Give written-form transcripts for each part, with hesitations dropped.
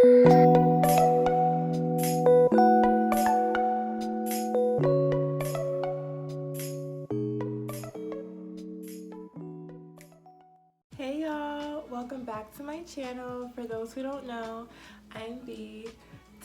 Hey y'all, welcome back to my channel. For those who don't know, I'm B.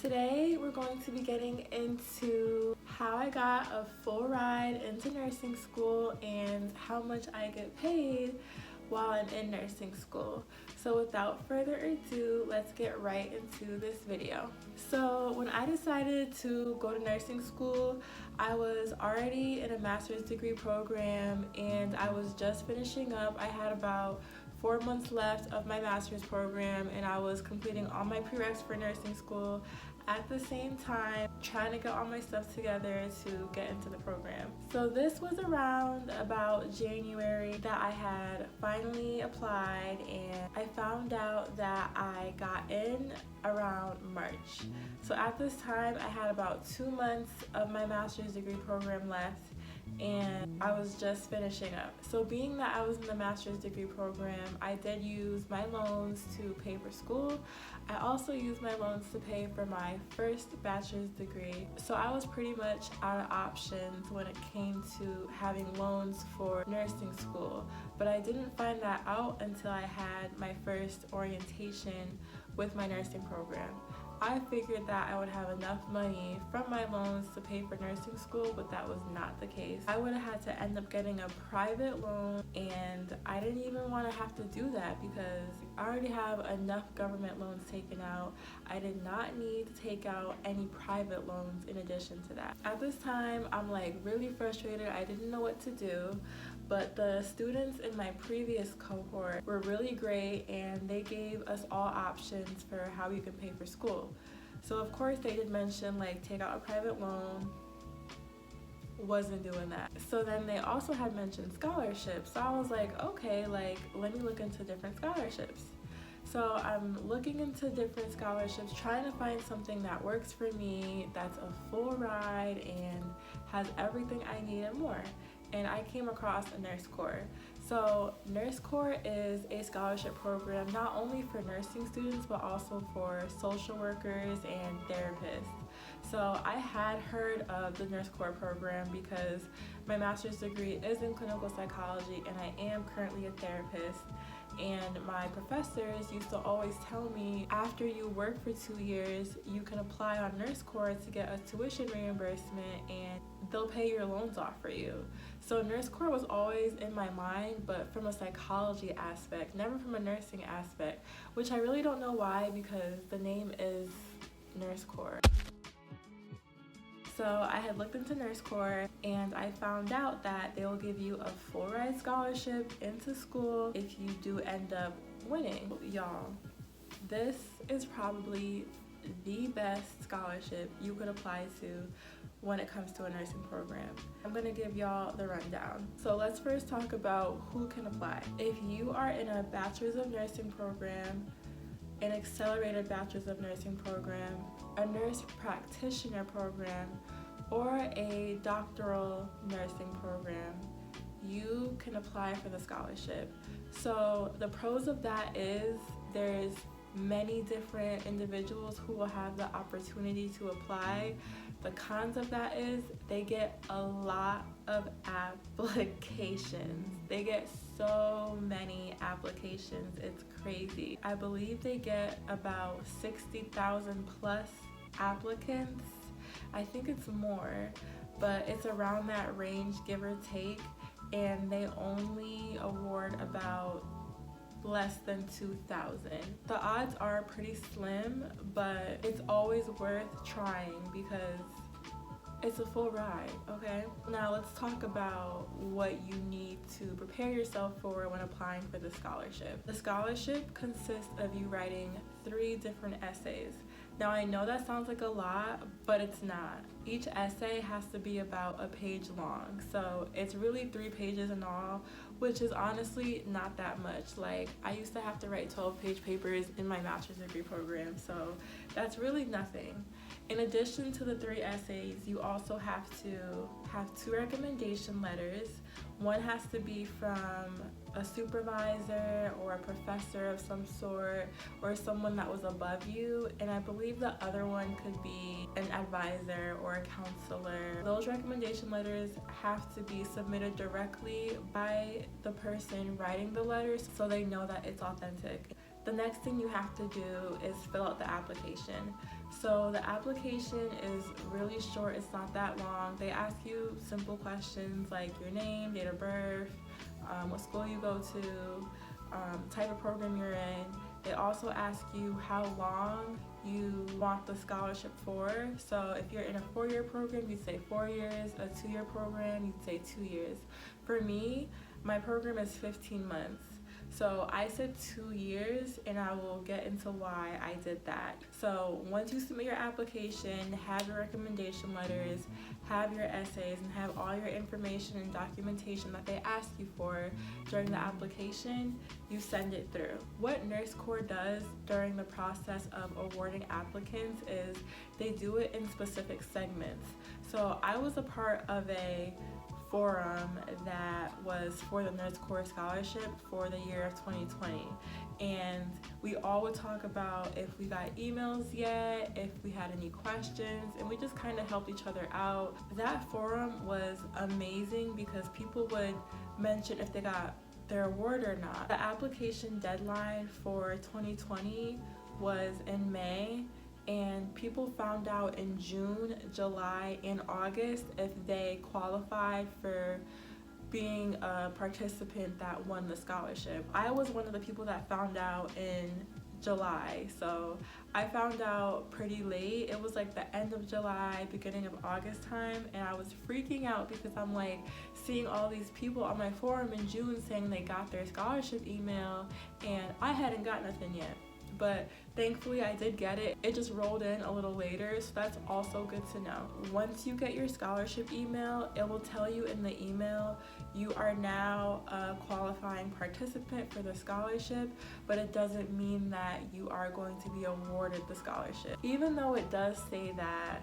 Today we're going to be getting into how I got a full ride into nursing school and how much I get paid while I'm in nursing school. So without further ado, let's get right into this video. So when I decided to go to nursing school, I was already in a master's degree program and I was just finishing up. I had about 4 months left of my master's program and I was completing all my prereqs for nursing school at the same time trying to get all my stuff together to get into the program. So this was around about January that I had finally applied, and I found out that I got in around March. So at this time I had about 2 months of my master's degree program left and I was just finishing up. So being that I was in the master's degree program, I did use my loans to pay for school. I also used my loans to pay for my first bachelor's degree. So I was pretty much out of options when it came to having loans for nursing school. But I didn't find that out until I had my first orientation with my nursing program. I figured that I would have enough money from my loans to pay for nursing school, but that was not the case. I would have had to end up getting a private loan, and I didn't even want to have to do that because I already have enough government loans taken out. I did not need to take out any private loans in addition to that. At this time, I'm like really frustrated. I didn't know what to do. But the students in my previous cohort were really great and they gave us all options for how you can pay for school. So of course they did mention like take out a private loan. Wasn't doing that. So then they also had mentioned scholarships. So I was like, okay, like let me look into different scholarships. So I'm looking into different scholarships, trying to find something that works for me, that's a full ride and has everything I need and more. And I came across a Nurse Corps. So Nurse Corps is a scholarship program not only for nursing students but also for social workers and therapists. So I had heard of the Nurse Corps program because my master's degree is in clinical psychology and I am currently a therapist. And my professors used to always tell me after you work for 2 years, you can apply on Nurse Corps to get a tuition reimbursement and they'll pay your loans off for you. So Nurse Corps was always in my mind, but from a psychology aspect, never from a nursing aspect, which I really don't know why because the name is Nurse Corps. So I had looked into Nurse Corps and I found out that they will give you a full ride scholarship into school if you do end up winning. Y'all, this is probably the best scholarship you could apply to when it comes to a nursing program. I'm gonna give y'all the rundown. So let's first talk about who can apply. If you are in a bachelor's of nursing program, an accelerated bachelor's of nursing program, a nurse practitioner program, or a doctoral nursing program, you can apply for the scholarship. So the pros of that is there's many different individuals who will have the opportunity to apply. The cons of that is they get a lot of applications. They get so many applications, it's crazy. I believe they get about 60,000 plus applicants. I think it's more, but it's around that range, give or take, and they only award about less than 2,000. The odds are pretty slim, but it's always worth trying because it's a full ride, okay? Now let's talk about what you need to prepare yourself for when applying for the scholarship. The scholarship consists of you writing 3 different essays. Now I know that sounds like a lot, but it's not. Each essay has to be about a page long, so it's really 3 pages in all, which is honestly not that much. Like, I used to have to write 12-page papers in my master's degree program, so that's really nothing. In addition to the 3 essays, you also have to have 2 recommendation letters. One has to be from a supervisor or a professor of some sort, or someone that was above you, and I believe the other one could be an advisor or a counselor. Those recommendation letters have to be submitted directly by the person writing the letters so they know that it's authentic. The next thing you have to do is fill out the application. So the application is really short, it's not that long. They ask you simple questions like your name, date of birth, what school you go to, type of program you're in. They also ask you how long you want the scholarship for. So if you're in a 4-year program, you'd say 4 years. A 2-year program, you'd say 2 years. For me, my program is 15 months. So I said 2 years, and I will get into why I did that. So once you submit your application, have your recommendation letters, have your essays, and have all your information and documentation that they ask you for during the application, you send it through. What Nurse Corps does during the process of awarding applicants is they do it in specific segments. So I was a part of a forum that was for the Nurse Corps Scholarship for the year of 2020, and we all would talk about if we got emails yet, if we had any questions, and we just kind of helped each other out. That forum was amazing because people would mention if they got their award or not. The application deadline for 2020 was in May, and people found out in June, July, and August if they qualified for being a participant that won the scholarship. I was one of the people that found out in July, so I found out pretty late. It was like the end of July, beginning of August time, and I was freaking out because I'm like seeing all these people on my forum in June saying they got their scholarship email, and I hadn't got nothing yet. But thankfully I did get it. It just rolled in a little later, so that's also good to know. Once you get your scholarship email, it will tell you in the email you are now a qualifying participant for the scholarship, but it doesn't mean that you are going to be awarded the scholarship. Even though it does say that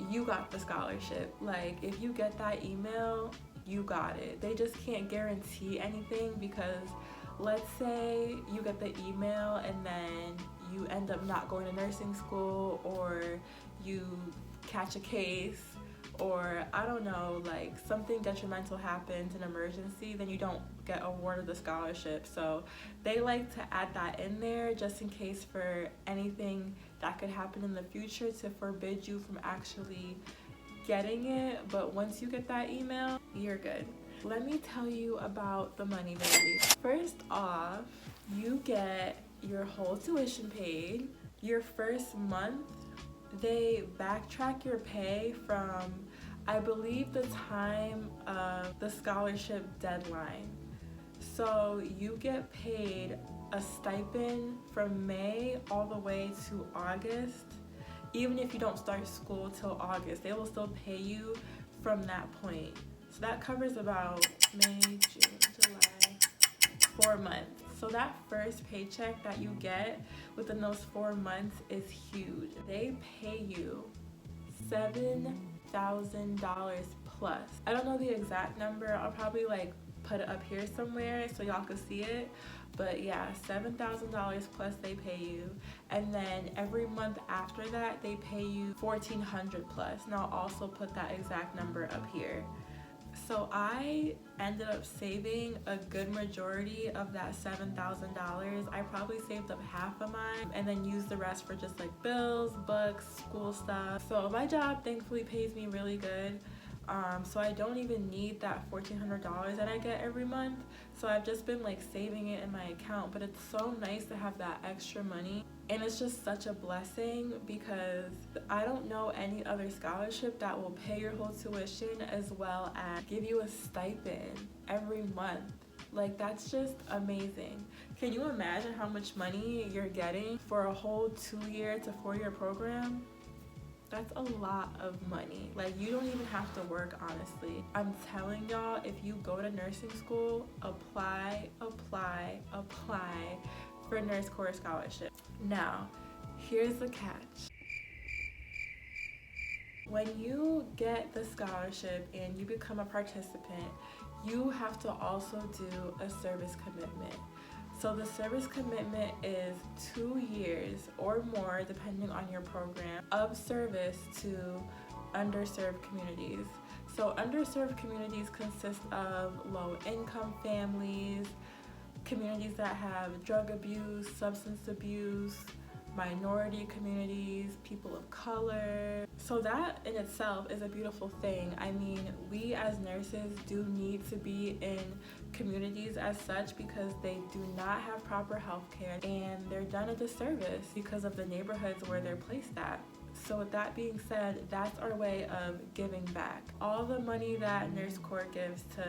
you got the scholarship, like if you get that email, you got it. They just can't guarantee anything because let's say you get the email and then you end up not going to nursing school, or you catch a case, or I don't know, like something detrimental happens, an emergency, then you don't get awarded the scholarship. So they like to add that in there just in case for anything that could happen in the future to forbid you from actually getting it. But once you get that email, you're good. Let me tell you about the money, baby. First off, you get your whole tuition paid. Your first month, they backtrack your pay from, I believe, the time of the scholarship deadline. So you get paid a stipend from May all the way to August. Even if you don't start school till August, they will still pay you from that point. So that covers about May, June, July, 4 months. So that first paycheck that you get within those 4 months is huge. They pay you $7,000 plus. I don't know the exact number. I'll probably like put it up here somewhere so y'all can see it. But yeah, $7,000 plus they pay you. And then every month after that, they pay you $1,400 plus. And I'll also put that exact number up here. So I ended up saving a good majority of that $7,000. I probably saved up half of mine and then used the rest for just like bills, books, school stuff. So my job thankfully pays me really good. So I don't even need that $1,400 that I get every month. So I've just been like saving it in my account, but it's so nice to have that extra money. And it's just such a blessing because I don't know any other scholarship that will pay your whole tuition as well as give you a stipend every month. Like, that's just amazing. Can you imagine how much money you're getting for a whole 2-year to 4-year program? That's a lot of money. Like, you don't even have to work, honestly. I'm telling y'all, if you go to nursing school, apply for a Nurse Corps scholarship. Now, here's the catch. When you get the scholarship and you become a participant, you have to also do a service commitment. So the service commitment is 2 years or more, depending on your program, of service to underserved communities. So underserved communities consist of low-income families, communities that have drug abuse, substance abuse, minority communities, people of color. So that in itself is a beautiful thing. I mean, we as nurses do need to be in communities as such because they do not have proper health care and they're done a disservice because of the neighborhoods where they're placed at. So with that being said, that's our way of giving back. All the money that Nurse Corps gives to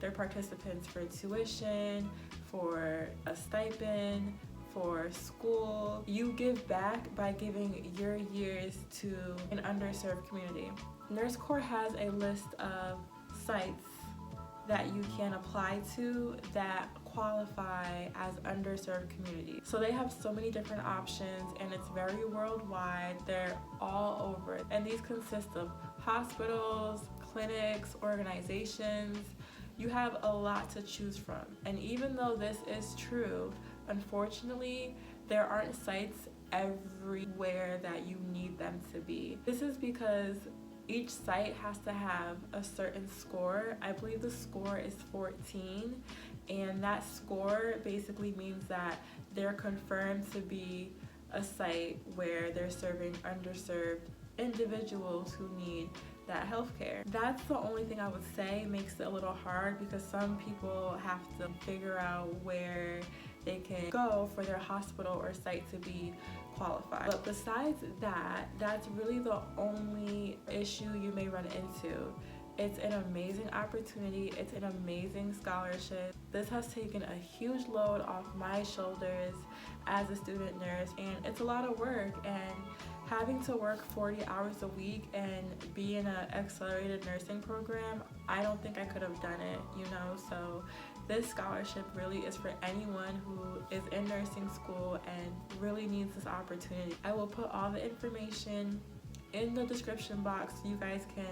their participants for tuition, for a stipend, for school, you give back by giving your years to an underserved community. Nurse Corps has a list of sites that you can apply to that qualify as underserved communities. So they have so many different options and it's very worldwide. They're all over. And these consist of hospitals, clinics, organizations. You have a lot to choose from. And even though this is true, unfortunately, there aren't sites everywhere that you need them to be. This is because each site has to have a certain score. I believe the score is 14, and that score basically means that they're confirmed to be a site where they're serving underserved individuals who need that healthcare. That's the only thing I would say makes it a little hard because some people have to figure out where they can go for their hospital or site to be qualified. But besides that, that's really the only issue you may run into. It's an amazing opportunity. It's an amazing scholarship. This has taken a huge load off my shoulders as a student nurse, and it's a lot of work. And having to work 40 hours a week and be in an accelerated nursing program, I don't think I could have done it, you know? So this scholarship really is for anyone who is in nursing school and really needs this opportunity. I will put all the information in the description box so you guys can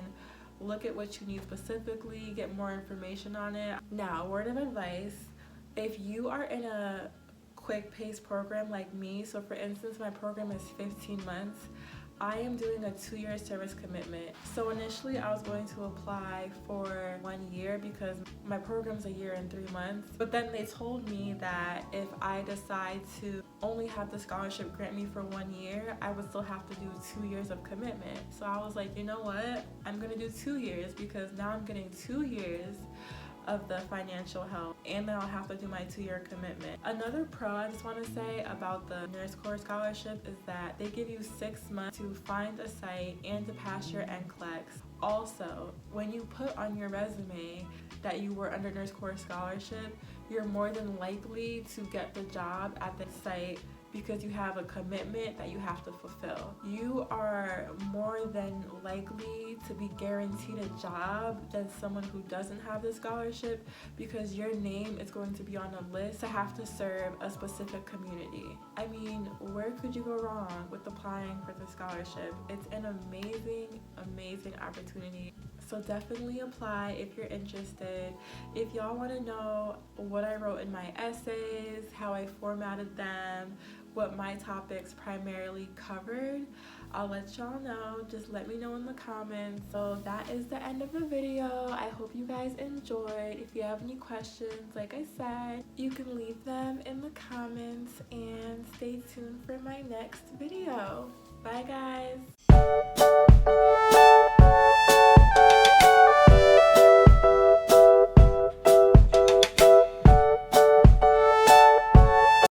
look at what you need specifically, get more information on it. Now, word of advice, if you are in a quick pace program like me, so for instance, my program is 15 months, I am doing a 2-year service commitment. So initially I was going to apply for 1 year because my program's a year and 3 months. But then they told me that if I decide to only have the scholarship grant me for 1 year, I would still have to do 2 years of commitment. So I was like, you know what? I'm gonna do 2 years because now I'm getting 2 years of the financial help, and then I'll have to do my 2-year commitment. Another pro I just want to say about the Nurse Corps scholarship is that they give you 6 months to find a site and to pass your NCLEX. Also, when you put on your resume that you were under Nurse Corps scholarship, you're more than likely to get the job at the site because you have a commitment that you have to fulfill. You are more than likely to be guaranteed a job than someone who doesn't have the scholarship because your name is going to be on a list to have to serve a specific community. I mean, where could you go wrong with applying for the scholarship? It's an amazing, amazing opportunity. So definitely apply if you're interested. If y'all want to know what I wrote in my essays, how I formatted them, what my topics primarily covered, I'll let y'all know. Just let me know in the comments. So that is the end of the video. I hope you guys enjoyed. If you have any questions, like I said, you can leave them in the comments and stay tuned for my next video. Bye guys.